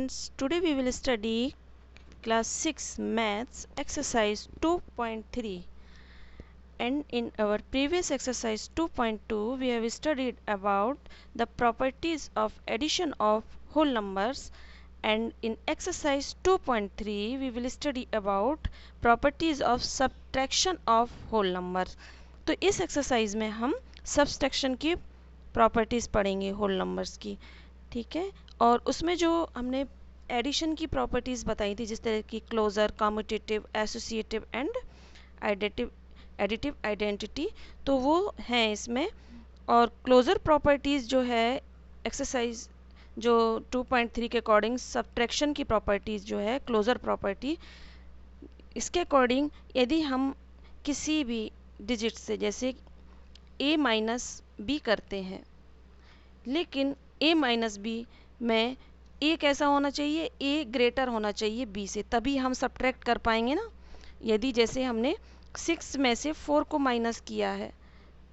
friends, today we will study class 6 maths exercise 2.3, and in our previous exercise 2.2 we have studied about the properties of addition of whole numbers, and in exercise 2.3 we will study about properties of subtraction of whole numbers. तो इस exercise में हम subtraction की properties पढ़ेंगे whole numbers की, ठीक है। और उसमें जो हमने एडिशन की प्रॉपर्टीज़ बताई थी, जिस तरह की closure, commutative, associative and additive identity, तो वो हैं इसमें। और क्लोजर प्रॉपर्टीज़ जो है एक्सरसाइज जो 2.3 के अकॉर्डिंग सब्ट्रैक्शन की प्रॉपर्टीज़ जो है क्लोजर प्रॉपर्टी, इसके अकॉर्डिंग यदि हम किसी भी डिजिट से जैसे a माइनस बी करते हैं, लेकिन a माइनस बी में a कैसा होना चाहिए, a ग्रेटर होना चाहिए b से, तभी हम सब्ट्रैक्ट कर पाएंगे ना। यदि जैसे हमने 6 में से 4 को माइनस किया है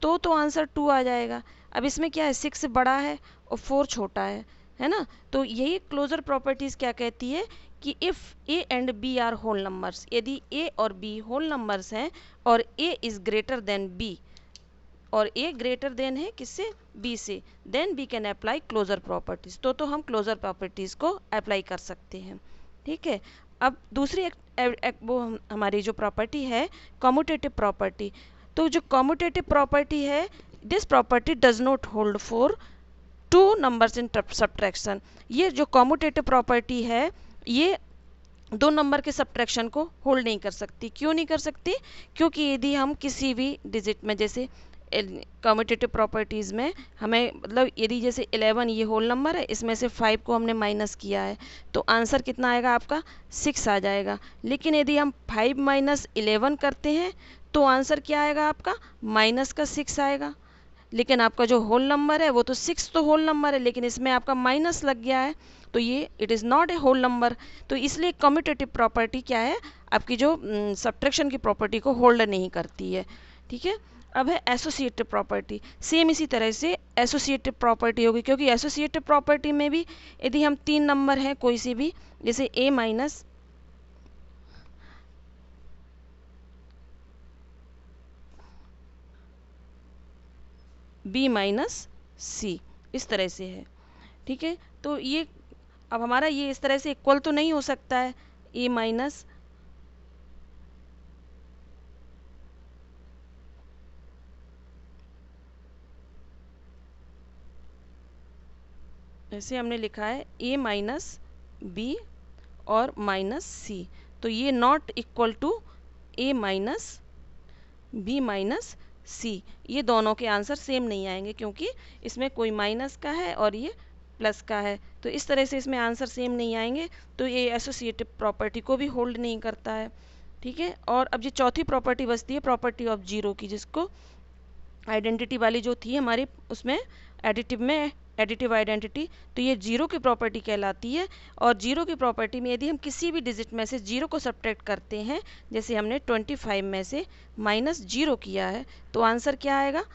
तो आंसर 2 आ जाएगा। अब इसमें क्या है, 6 बड़ा है और 4 छोटा है ना। तो यही क्लोजर प्रॉपर्टीज़ क्या कहती है कि if a and b are whole numbers, यदि a और b होल नंबर्स हैं और a is greater than b, और a ग्रेटर देन है किससे, b से, then we can apply closure properties. तो हम क्लोजर प्रॉपर्टीज़ को अप्लाई कर सकते हैं, ठीक है। अब दूसरी वो हमारी जो प्रॉपर्टी है कम्यूटेटिव प्रॉपर्टी, तो जो कम्यूटेटिव प्रॉपर्टी है, this property does not hold for two numbers in subtraction. ये जो कम्यूटेटिव प्रॉपर्टी है ये दो नंबर के सब्ट्रैक्शन को होल्ड नहीं कर सकती। क्यों नहीं कर सकती, क्योंकि यदि हम किसी भी डिजिट में, जैसे कम्यूटेटिव प्रॉपर्टीज़ में हमें मतलब यदि जैसे 11 ये होल नंबर है, इसमें से 5 को हमने माइनस किया है तो आंसर कितना आएगा आपका, 6 आ जाएगा। लेकिन यदि हम 5 माइनस 11 करते हैं तो आंसर क्या आएगा आपका, माइनस का 6 आएगा। लेकिन आपका जो होल नंबर है वो तो 6 तो होल नंबर है, लेकिन इसमें आपका माइनस लग गया है तो ये it is not a whole number. तो इसलिए कम्यूटेटिव प्रॉपर्टी क्या है, आपकी जो सब्ट्रैक्शन की प्रॉपर्टी को होल्ड नहीं करती है, ठीक है। अब है एसोसिएटिव प्रॉपर्टी। सेम इसी तरह से एसोसिएटिव प्रॉपर्टी होगी, क्योंकि एसोसिएटिव प्रॉपर्टी में भी यदि हम 3 नंबर हैं कोई सी भी, जैसे a माइनस b माइनस सी, इस तरह से है, ठीक है। तो ये अब हमारा ये इस तरह से इक्वल तो नहीं हो सकता है, a माइनस ऐसे हमने लिखा है a माइनस बी और माइनस सी, तो ये not equal to a minus B minus C. ये दोनों के आंसर सेम नहीं आएंगे, क्योंकि इसमें कोई माइनस का है और ये प्लस का है, तो इस तरह से इसमें आंसर सेम नहीं आएंगे, तो ये एसोसिएटिव प्रॉपर्टी को भी होल्ड नहीं करता है, ठीक है। और अब ये चौथी प्रॉपर्टी बचती है प्रॉपर्टी ऑफ जीरो की, जिसको आइडेंटिटी वाली जो थी हमारी उसमें एडिटिव में एडिटिव आइडेंटिटी, तो ये जीरो की प्रॉपर्टी कहलाती है। और जीरो की प्रॉपर्टी में यदि हम किसी भी डिजिट में से जीरो को सब्ट्रैक्ट करते हैं, जैसे हमने 25 में से माइनस जीरो किया है, तो आंसर क्या आएगा,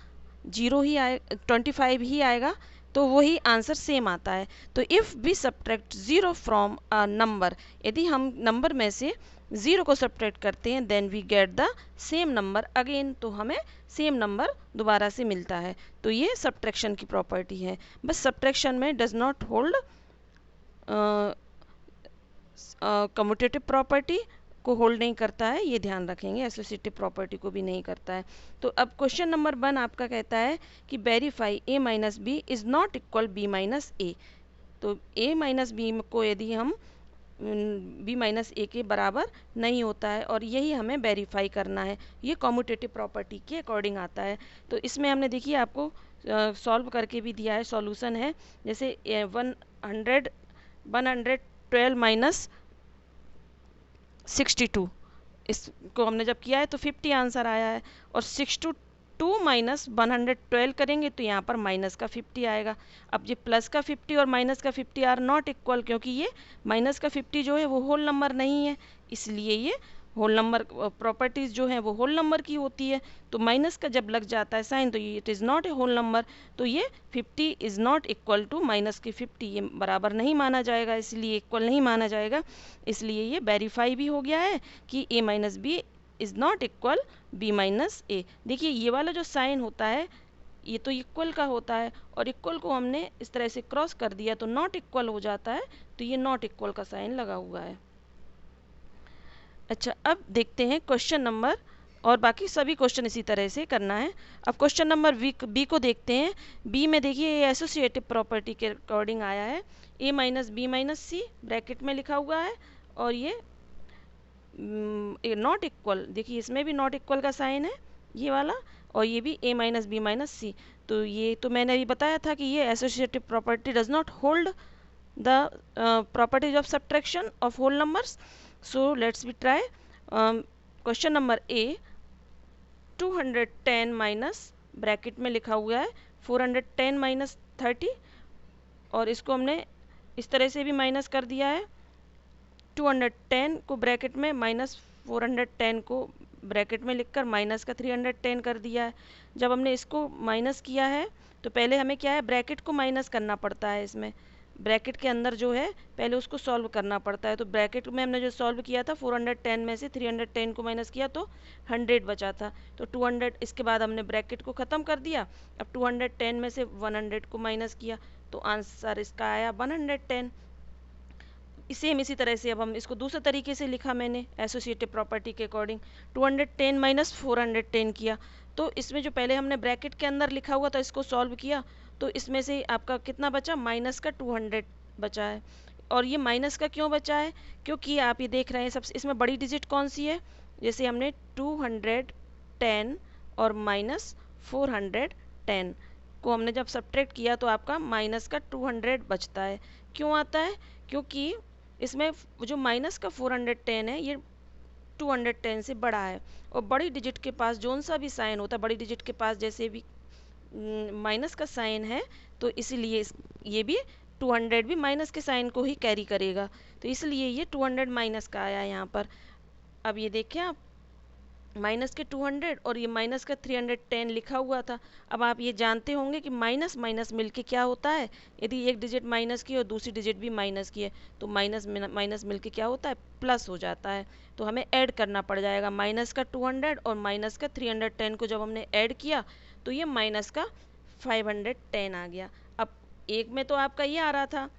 जीरो ही आए, 25 ही आएगा, तो वही आंसर सेम आता है। तो if we subtract zero from a number, यदि हम नंबर में से ज़ीरो को सब्ट्रैक्ट करते हैं, then we get the same number again, तो हमें सेम नंबर दोबारा से मिलता है। तो ये सब्ट्रैक्शन की प्रॉपर्टी है। बस सब्ट्रैक्शन में does not hold commutative property को होल्ड नहीं करता है, ये ध्यान रखेंगे, एसोसिएटिव प्रॉपर्टी को भी नहीं करता है। तो अब क्वेश्चन नंबर 1 आपका कहता है कि verify a minus B is not equal b minus A. तो a माइनस बी को यदि हम b माइनस ए के बराबर नहीं होता है, और यही हमें वेरीफाई करना है, ये कम्यूटेटिव प्रॉपर्टी के अकॉर्डिंग आता है। तो इसमें हमने देखिए आपको सॉल्व करके भी दिया है, सॉल्यूशन है, जैसे 112 माइनस 62, इसको हमने जब किया है तो 50 आंसर आया है, और 62 माइनस 112 करेंगे तो यहाँ पर माइनस का 50 आएगा। अब ये प्लस का 50 और माइनस का 50 आर नॉट इक्वल, क्योंकि ये माइनस का 50 जो है वो होल नंबर नहीं है, इसलिए ये होल नंबर प्रॉपर्टीज़ जो हैं वो होल नंबर की होती है, तो माइनस का जब लग जाता है साइन तो ये it is not a whole number, तो ये 50 is not equal to minus के 50, ये बराबर नहीं माना जाएगा, इसलिए इक्वल नहीं माना जाएगा, इसलिए ये वेरीफाई भी हो गया है कि a minus B is not equal b minus A. देखिए ये वाला जो साइन होता है ये तो इक्वल का होता है, और इक्वल को हमने इस तरह से क्रॉस कर दिया तो नॉट इक्वल हो जाता है, तो ये नॉट इक्वल का साइन लगा हुआ है। अच्छा, अब देखते हैं क्वेश्चन नंबर, और बाकी सभी क्वेश्चन इसी तरह से करना है। अब क्वेश्चन नंबर बी को देखते हैं। बी में देखिए ये एसोसिएटिव प्रॉपर्टी के अकॉर्डिंग आया है, a minus B minus C bracket में लिखा हुआ है, और ये नॉट इक्वल, देखिए इसमें भी नॉट इक्वल का साइन है ये वाला, और ये भी a minus B minus C. तो ये तो मैंने अभी बताया था कि ये associative property does not hold the properties of subtraction of whole numbers. So let's we try. Question number A, 210 minus bracket में लिखा हुआ है 410 माइनस 30, और इसको हमने इस तरह से भी माइनस कर दिया है, 210 को ब्रैकेट में माइनस 410 को ब्रैकेट में लिखकर माइनस का 310 कर दिया है। जब हमने इसको माइनस किया है तो पहले हमें क्या है, ब्रैकेट को माइनस करना पड़ता है, इसमें ब्रैकेट के अंदर जो है पहले उसको सॉल्व करना पड़ता है। तो ब्रैकेट में हमने जो सॉल्व किया था 410 में से 310 को माइनस किया तो 100 बचा था, तो 200, इसके बाद हमने ब्रैकेट को ख़त्म कर दिया, अब 210 में से 100 को माइनस किया तो आंसर इसका आया 110। सेम इसी तरह से अब हम इसको दूसरे तरीके से लिखा मैंने एसोसिएटिव प्रॉपर्टी के अकॉर्डिंग, 210 माइनस 410 किया, तो इसमें जो पहले हमने ब्रैकेट के अंदर लिखा हुआ था इसको सॉल्व किया, तो इसमें से आपका कितना बचा, माइनस का 200 बचा है। और ये माइनस का क्यों बचा है, क्योंकि आप ये देख रहे हैं सबसे इसमें बड़ी डिजिट कौन सी है, जैसे हमने 210 और माइनस 410 को हमने जब सब्ट्रैक्ट किया तो आपका माइनस का 200 बचता है। क्यों आता है, क्योंकि इसमें जो माइनस का 410 है ये 210 से बड़ा है, और बड़ी डिजिट के पास जोन सा भी साइन होता है, बड़ी डिजिट के पास जैसे भी माइनस का साइन है, तो इसीलिए ये भी 200 भी माइनस के साइन को ही कैरी करेगा, तो इसलिए ये 200 माइनस का आया यहाँ पर। अब ये देखें आप, माइनस के 200 और ये माइनस का 310 लिखा हुआ था। अब आप ये जानते होंगे कि माइनस माइनस मिलके क्या होता है, यदि एक डिजिट माइनस की और दूसरी डिजिट भी माइनस की है तो माइनस माइनस मिलके क्या होता है, प्लस हो जाता है, तो हमें ऐड करना पड़ जाएगा। माइनस का 200 और माइनस का 310 को जब हमने ऐड किया तो ये माइनस का 510 आ गया। अब एक में तो आपका ये आ रहा था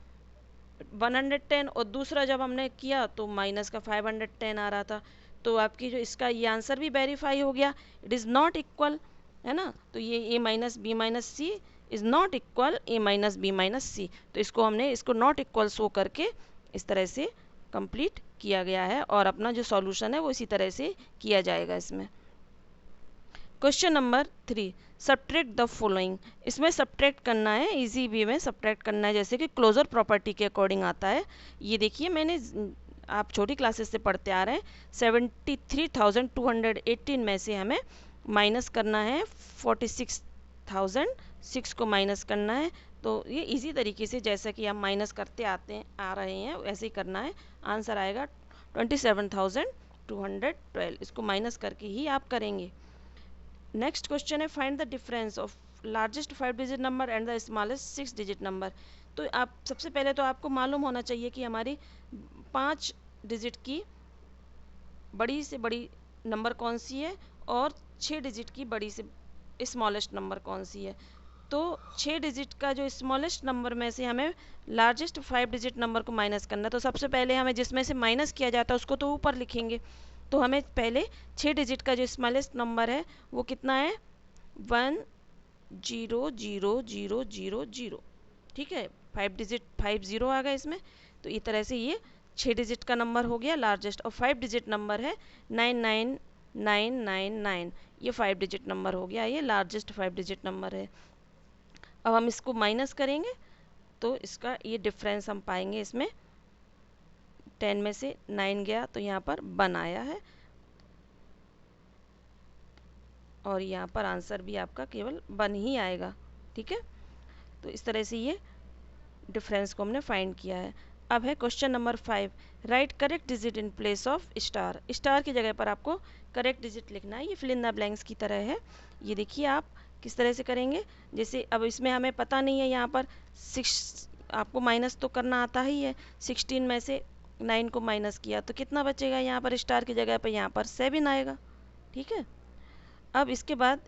110, और दूसरा जब हमने किया तो माइनस का 510 आ रहा था, तो आपकी जो इसका ये आंसर भी वेरीफाई हो गया, इट इज़ नॉट इक्वल, है ना। तो ये a minus B minus C is not equal a minus B minus C, तो इसको हमने इसको नॉट इक्वल शो करके इस तरह से कंप्लीट किया गया है, और अपना जो सॉल्यूशन है वो इसी तरह से किया जाएगा इसमें। Question number 3, subtract the following. इसमें सब्ट्रैक्ट करना है, इजी वे में सब्ट्रैक्ट करना है, जैसे कि क्लोजर प्रॉपर्टी के अकॉर्डिंग आता है। ये देखिए मैंने, आप छोटी क्लासेस से पढ़ते आ रहे हैं, 73,218 में से हमें माइनस करना है 46,006 को माइनस करना है, तो ये इजी तरीके से जैसा कि हम माइनस करते आ रहे हैं वैसे ही करना है। आंसर आएगा 27,212, इसको माइनस करके ही आप करेंगे। नेक्स्ट क्वेश्चन है, find the difference of largest 5 digit number and the smallest 6 digit number. तो आप सबसे पहले तो आपको मालूम होना चाहिए कि हमारी 5 डिजिट की बड़ी से बड़ी नंबर कौन सी है और 6 डिजिट की बड़ी से स्मॉलेस्ट नंबर कौन सी है। तो 6 डिजिट का जो स्मॉलेस्ट नंबर में से हमें लार्जेस्ट 5 डिजिट नंबर को माइनस करना है, तो सबसे पहले हमें जिसमें से माइनस किया जाता है उसको तो ऊपर लिखेंगे, तो हमें पहले 6 डिजिट का जो स्मॉलेस्ट नंबर है वो कितना है, 1000000, ठीक है, 5 डिजिट 50 आ गया इसमें, तो इस तरह से ये 6 डिजिट का नंबर हो गया लार्जेस्ट, और 5 डिजिट नंबर है 99999, ये 5 डिजिट नंबर हो गया, ये लार्जेस्ट 5 डिजिट नंबर है। अब हम इसको माइनस करेंगे तो इसका ये डिफरेंस हम पाएंगे, इसमें 10 में से 9 गया तो यहाँ पर 1 आया है, और यहाँ पर आंसर भी आपका केवल 1 ही आएगा, ठीक है। तो इस तरह से ये डिफरेंस को हमने फाइंड किया है। अब है question number 5, right correct digit in place of star. Star की जगह पर आपको करेक्ट डिजिट लिखना है। ये फिल इन द ब्लैंक्स की तरह है। ये देखिए आप किस तरह से करेंगे। जैसे अब इसमें हमें पता नहीं है, यहाँ पर 6 आपको माइनस तो करना आता ही है। 16 में से 9 को माइनस किया तो कितना बचेगा, यहाँ पर स्टार की जगह पर यहाँ पर 7 आएगा। ठीक है, अब इसके बाद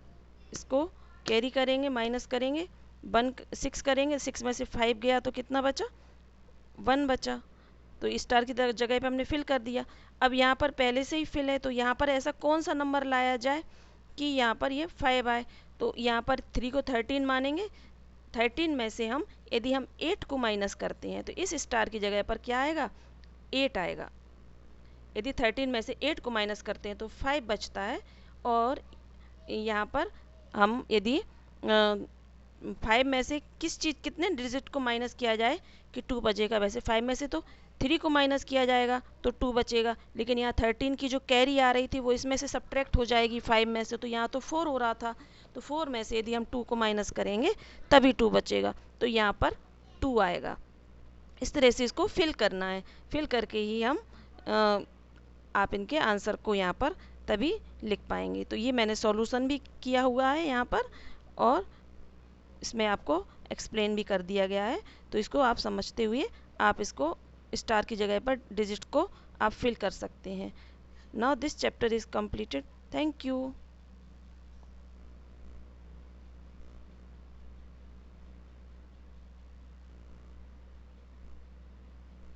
इसको कैरी करेंगे, माइनस करेंगे, 6 करेंगे, 6 में से 5 गया तो कितना बचा, 1 बचा। तो स्टार की जगह पे हमने फिल कर दिया। अब यहाँ पर पहले से ही फिल है, तो यहाँ पर ऐसा कौन सा नंबर लाया जाए कि यहाँ पर ये 5 आए। तो यहाँ पर 3 को 13 मानेंगे। 13 में से हम यदि हम 8 को माइनस करते हैं तो इस स्टार की जगह पर क्या आएगा, 8 आएगा। यदि 13 में से 8 को माइनस करते हैं तो 5 बचता है। और यहाँ पर हम यदि 5 में से किस चीज़ कितने डिजिट को माइनस किया जाए कि 2 बचेगा। वैसे 5 में से तो 3 को माइनस किया जाएगा तो 2 बचेगा, लेकिन यहाँ 13 की जो कैरी आ रही थी वो इसमें से सब्ट्रैक्ट हो जाएगी 5 में से, तो यहाँ तो 4 हो रहा था। तो 4 में से यदि हम 2 को माइनस करेंगे तभी 2 बचेगा, तो यहाँ पर 2 आएगा। इस तरह से इसको फिल करना है। फिल करके ही हम आप इनके आंसर को यहाँ पर तभी लिख पाएंगे। तो ये मैंने सॉल्यूशन भी किया हुआ है यहाँ पर, और इसमें आपको एक्सप्लेन भी कर दिया गया है। तो इसको आप समझते हुए आप इसको स्टार की जगह पर डिजिट को आप फिल कर सकते हैं। Now this chapter is completed. Thank you.